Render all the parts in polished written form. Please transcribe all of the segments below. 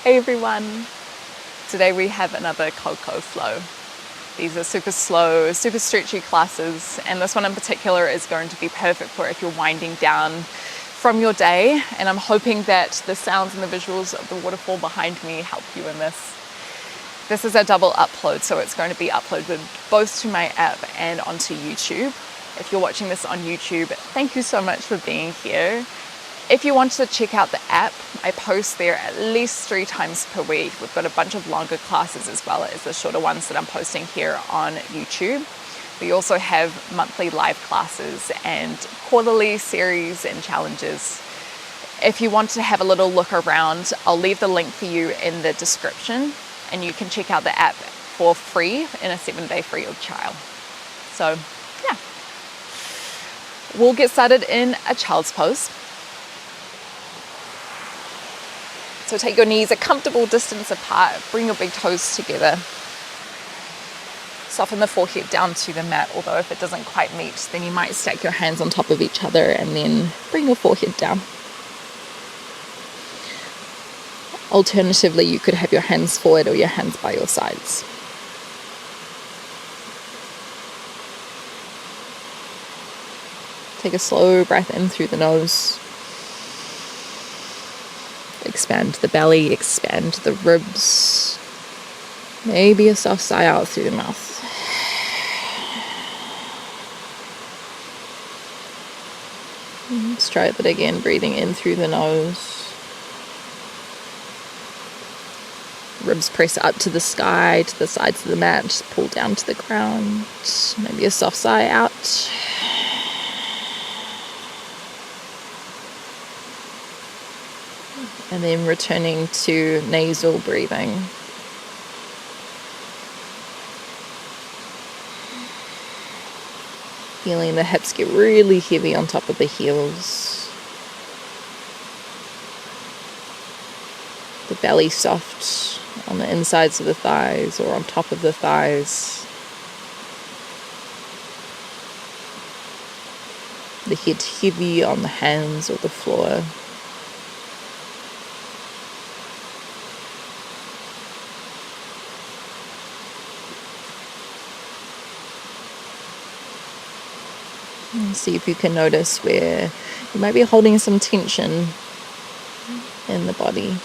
Hey everyone! Today we have another Coco flow. These are super slow, super stretchy classes, and this one in particular is going to be perfect for if you're winding down from your day, and I'm hoping that the sounds and the visuals of the waterfall behind me help you in this. This is a double upload, so it's going to be uploaded both to my app and onto YouTube. If you're watching this on YouTube, thank you so much for being here. If you want to check out the app, I post there at least 3 times per week. We've got a bunch of longer classes as well as the shorter ones that I'm posting here on YouTube. We also have monthly live classes and quarterly series and challenges. If you want to have a little look around, I'll leave the link for you in the description, and you can check out the app for free in a 7-day free of trial. So yeah, we'll get started in a child's pose. So take your knees a comfortable distance apart, bring your big toes together. Soften the forehead down to the mat, although if it doesn't quite meet, then you might stack your hands on top of each other and then bring your forehead down. Alternatively, you could have your hands forward or your hands by your sides. Take a slow breath in through the nose. Expand the belly, expand the ribs. Maybe a soft sigh out through the mouth. Let's try that again, breathing in through the nose. Ribs press up to the sky, to the sides of the mat, just pull down to the ground. Maybe a soft sigh out. And then returning to nasal breathing. Feeling the hips get really heavy on top of the heels. The belly soft on the insides of the thighs or on top of the thighs. The head heavy on the hands or the floor. And see if you can notice where you might be holding some tension in the body.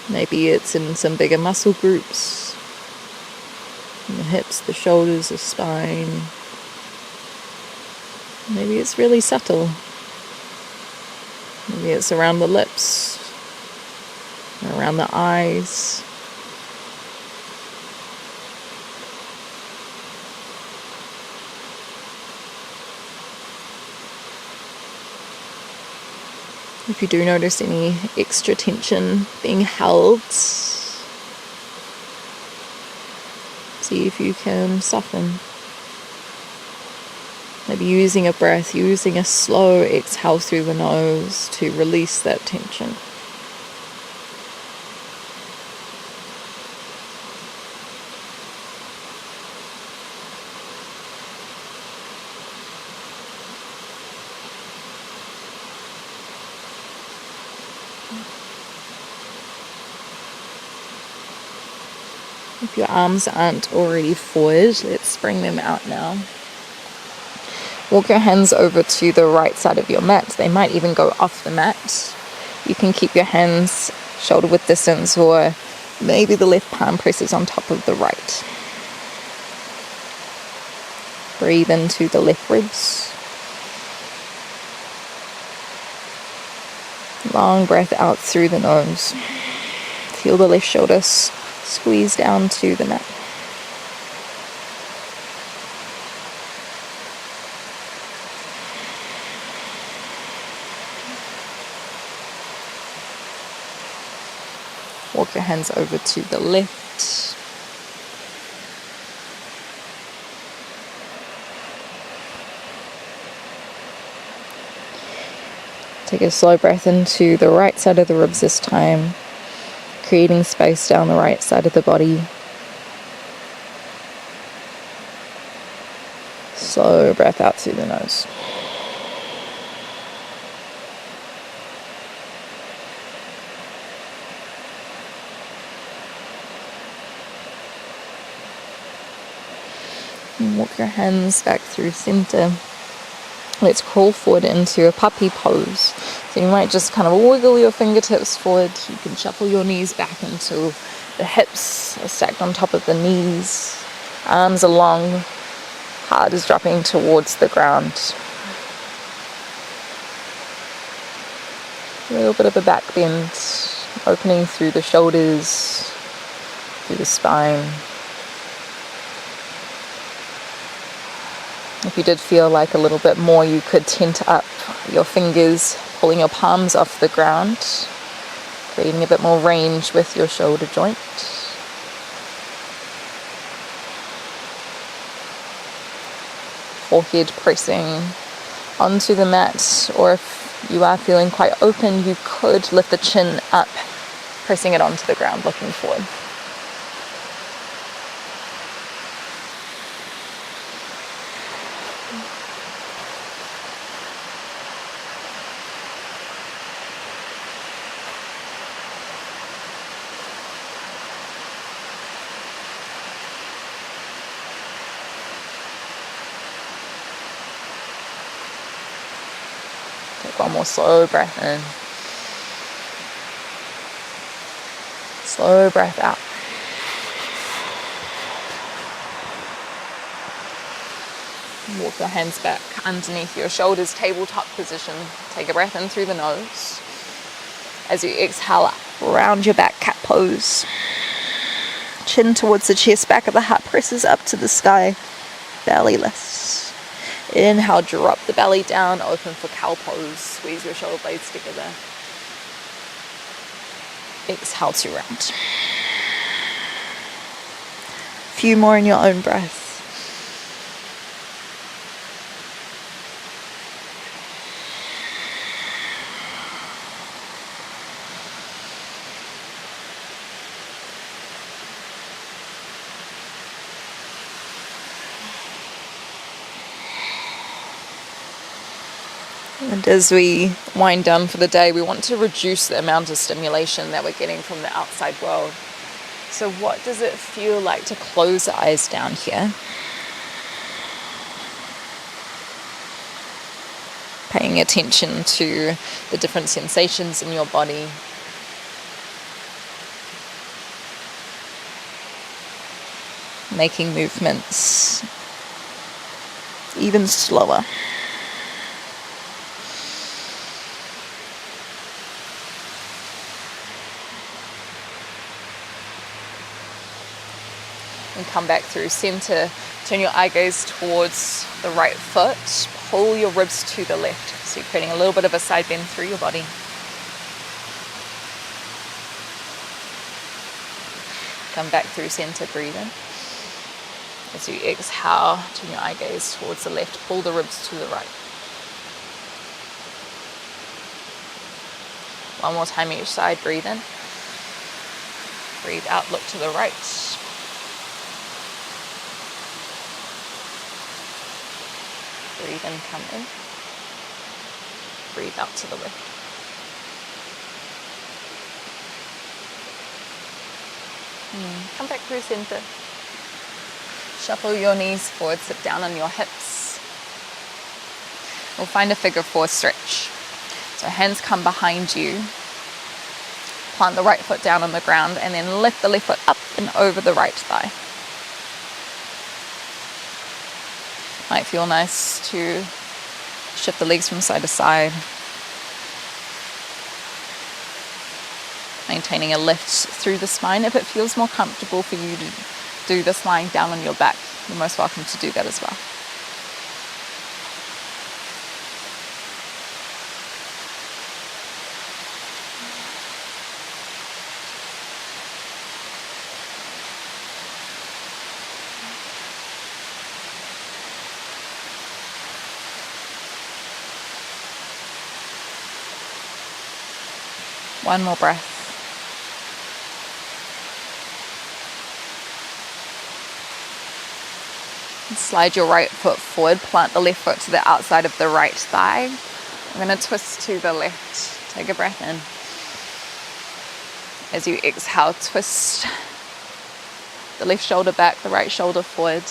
Maybe it's in some bigger muscle groups, in the hips, the shoulders, the spine. Maybe it's really subtle. Maybe it's around the lips, around the eyes. If you do notice any extra tension being held, see if you can soften. Maybe using a breath, using a slow exhale through the nose to release that tension. If your arms aren't already forward, let's bring them out now. Walk your hands over to the right side of your mat. They might even go off the mat. You can keep your hands shoulder width distance, or maybe the left palm presses on top of the right. Breathe into the left ribs. Long breath out through the nose. Feel the left shoulder squeeze down to the mat. Walk your hands over to the left. Take a slow breath into the right side of the ribs this time, creating space down the right side of the body. Slow breath out through the nose. And walk your hands back through center. Let's crawl forward into a puppy pose. So you might just kind of wiggle your fingertips forward. You can shuffle your knees back until the hips are stacked on top of the knees. Arms are long. Heart is dropping towards the ground. A little bit of a back bend, opening through the shoulders, through the spine. If you did feel like a little bit more, you could tent up your fingers, pulling your palms off the ground, creating a bit more range with your shoulder joint. Forehead pressing onto the mat, or if you are feeling quite open, you could lift the chin up, pressing it onto the ground, looking forward. Take one more slow breath in. Slow breath out. Walk your hands back underneath your shoulders, tabletop position. Take a breath in through the nose. As you exhale up, round your back, cat pose. Chin towards the chest, back of the heart presses up to the sky. Belly lifts. Inhale, drop the belly down, open for cow pose. Squeeze your shoulder blades together. Exhale to round. A few more in your own breath. And as we wind down for the day, we want to reduce the amount of stimulation that we're getting from the outside world. So what does it feel like to close the eyes down here? Paying attention to the different sensations in your body. Making movements even slower. And come back through center. Turn your eye gaze towards the right foot. Pull your ribs to the left. So you're creating a little bit of a side bend through your body. Come back through center, breathe in. As you exhale, turn your eye gaze towards the left. Pull the ribs to the right. One more time each side, breathe in. Breathe out, look to the right. Breathe in, come in. Breathe out to the left. Come back through center. Shuffle your knees forward, sit down on your hips. We'll find a figure four stretch. So hands come behind you. Plant the right foot down on the ground and then lift the left foot up and over the right thigh. Might feel nice to shift the legs from side to side. Maintaining a lift through the spine. If it feels more comfortable for you to do this lying down on your back, you're most welcome to do that as well. One more breath. Slide your right foot forward, plant the left foot to the outside of the right thigh. I'm going to twist to the left. Take a breath in. As you exhale, twist the left shoulder back, the right shoulder forward.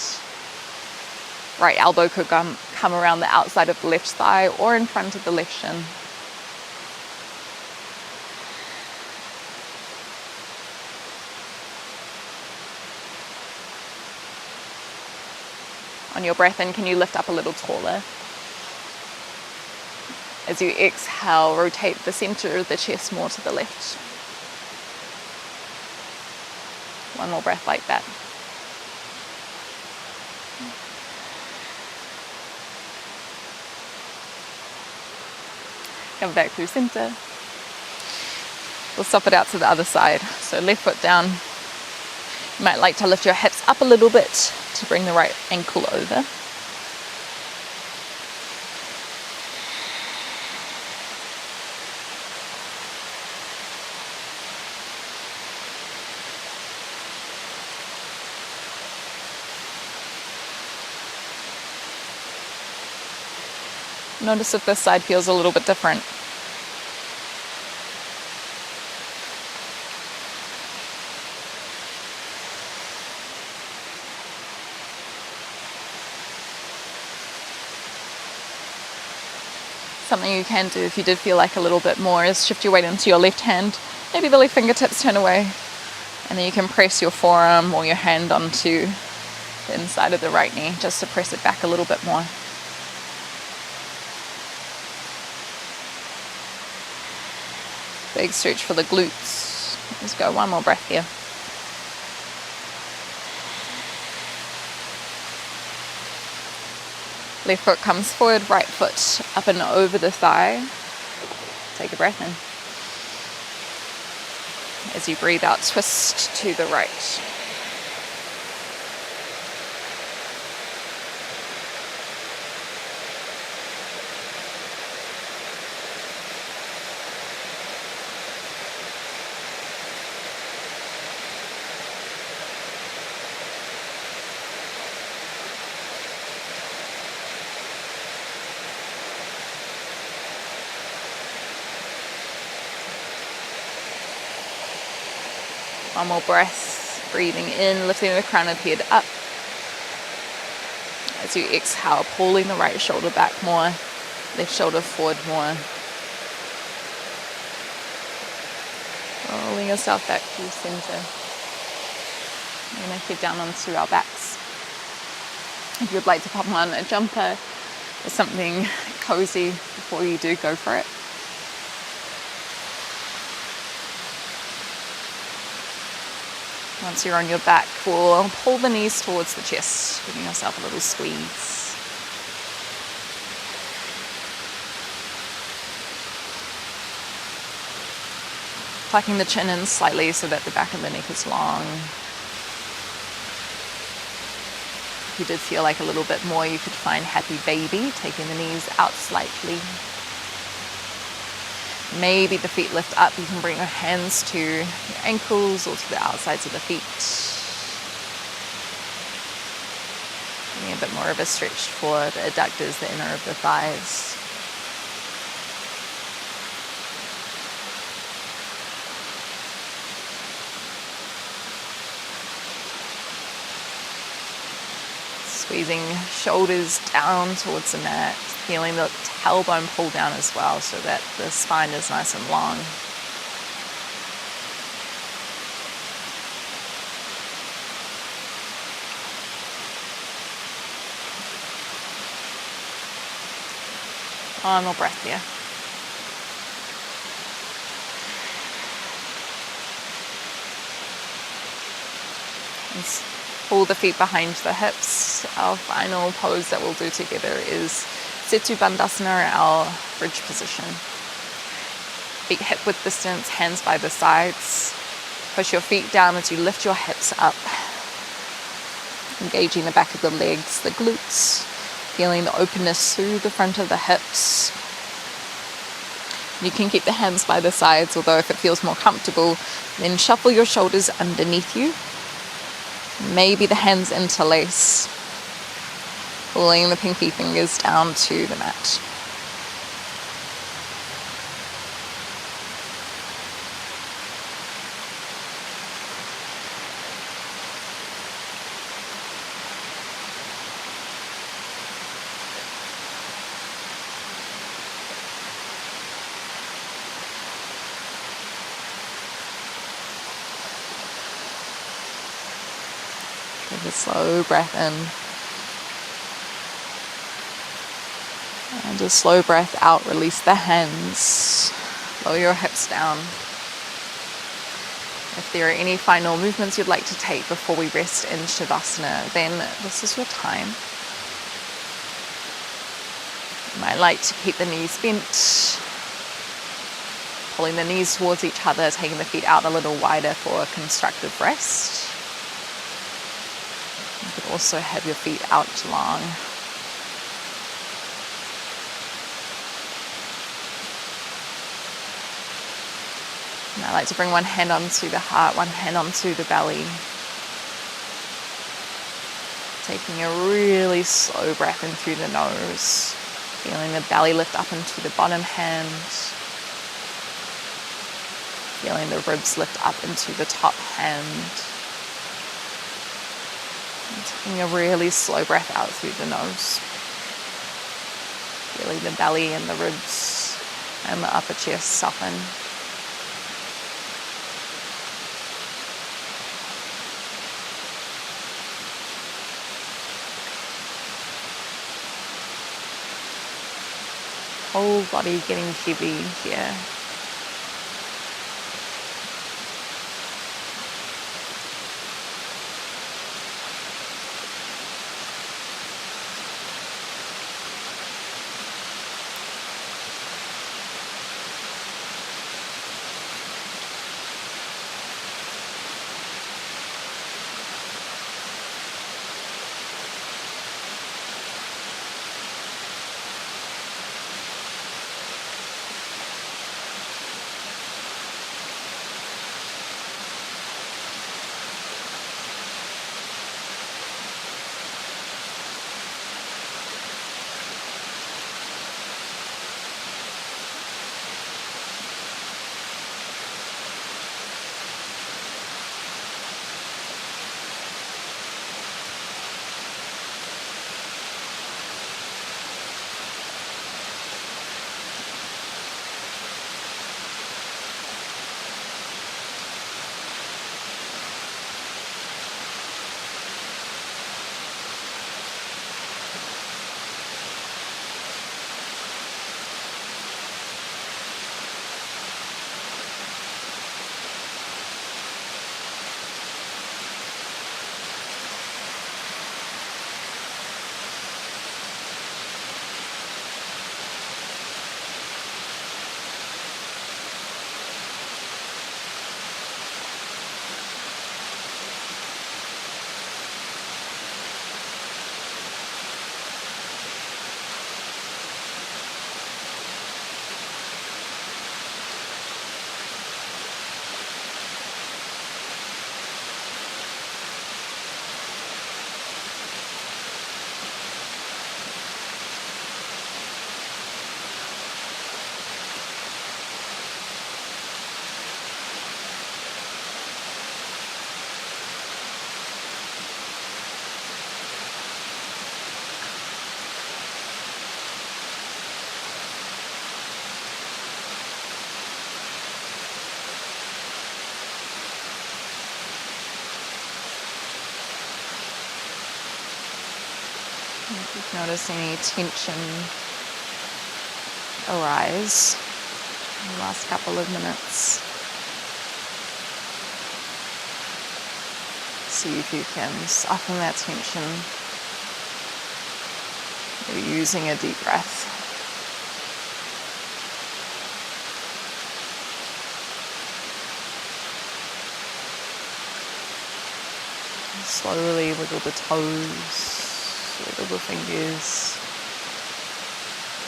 Right elbow could come around the outside of the left thigh or in front of the left shin. On your breath in, can you lift up a little taller? As you exhale, rotate the center of the chest more to the left. One more breath like that. Come back through center. We'll swap it out to the other side. So left foot down. You might like to lift your hips up a little bit to bring the right ankle over. Notice if this side feels a little bit different. Something you can do if you did feel like a little bit more is shift your weight into your left hand. Maybe the left fingertips turn away. And then you can press your forearm or your hand onto the inside of the right knee just to press it back a little bit more. Big stretch for the glutes. Let's go one more breath here. Left foot comes forward, right foot up and over the thigh. Take a breath in. As you breathe out, twist to the right. One more breath, breathing in, lifting the crown of the head up. As you exhale, pulling the right shoulder back more, left shoulder forward more. Rolling yourself back to center. We're going to head down onto our backs. If you'd like to pop on a jumper or something cozy before you do, go for it. Once you're on your back, we'll pull the knees towards the chest, giving yourself a little squeeze. Tucking the chin in slightly so that the back of the neck is long. If you did feel like a little bit more, you could find happy baby, taking the knees out slightly. Maybe the feet lift up. You can bring your hands to your ankles or to the outsides of the feet. Getting a bit more of a stretch for the adductors, the inner of the thighs. Squeezing shoulders down towards the mat, feeling the tailbone pull down as well so that the spine is nice and long. One more breath here. And pull the feet behind the hips. Our final pose that we'll do together is Setu Bandhasana, our bridge position. Feet hip width distance, hands by the sides. Push your feet down as you lift your hips up. Engaging the back of the legs, the glutes. Feeling the openness through the front of the hips. You can keep the hands by the sides, although if it feels more comfortable, then shuffle your shoulders underneath you. Maybe the hands interlace. Pulling the pinky fingers down to the mat. Take a slow breath in. And a slow breath out, release the hands. Lower your hips down. If there are any final movements you'd like to take before we rest in Savasana, then this is your time. You might like to keep the knees bent, pulling the knees towards each other, taking the feet out a little wider for a constructive rest. You could also have your feet out long. And I like to bring one hand onto the heart, one hand onto the belly. Taking a really slow breath in through the nose. Feeling the belly lift up into the bottom hand. Feeling the ribs lift up into the top hand. And taking a really slow breath out through the nose. Feeling the belly and the ribs and the upper chest soften. Whole body getting heavy here. If you notice any tension arise in the last couple of minutes, see if you can soften that tension. Maybe using a deep breath. Slowly wiggle the toes. Wiggle the fingers,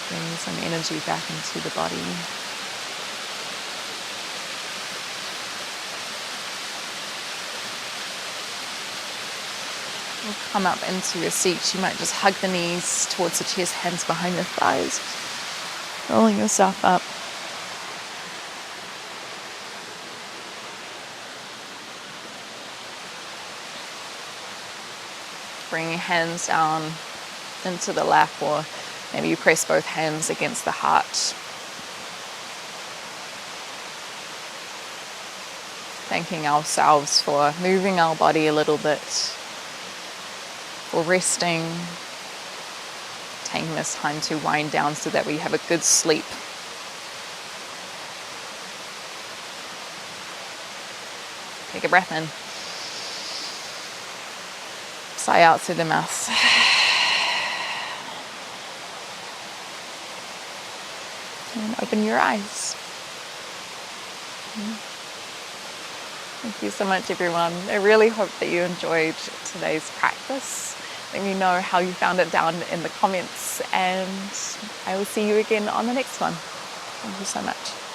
bring some energy back into the body. We'll come up into your seat. You might just hug the knees towards the chest, hands behind your thighs, rolling yourself up. Bring your hands down into the lap, or maybe you press both hands against the heart. Thanking ourselves for moving our body a little bit, for resting, taking this time to wind down so that we have a good sleep. Take a breath in. Sigh out through the mouth. And open your eyes. Thank you so much, everyone. I really hope that you enjoyed today's practice. Let me know how you found it down in the comments, and I will see you again on the next one. Thank you so much.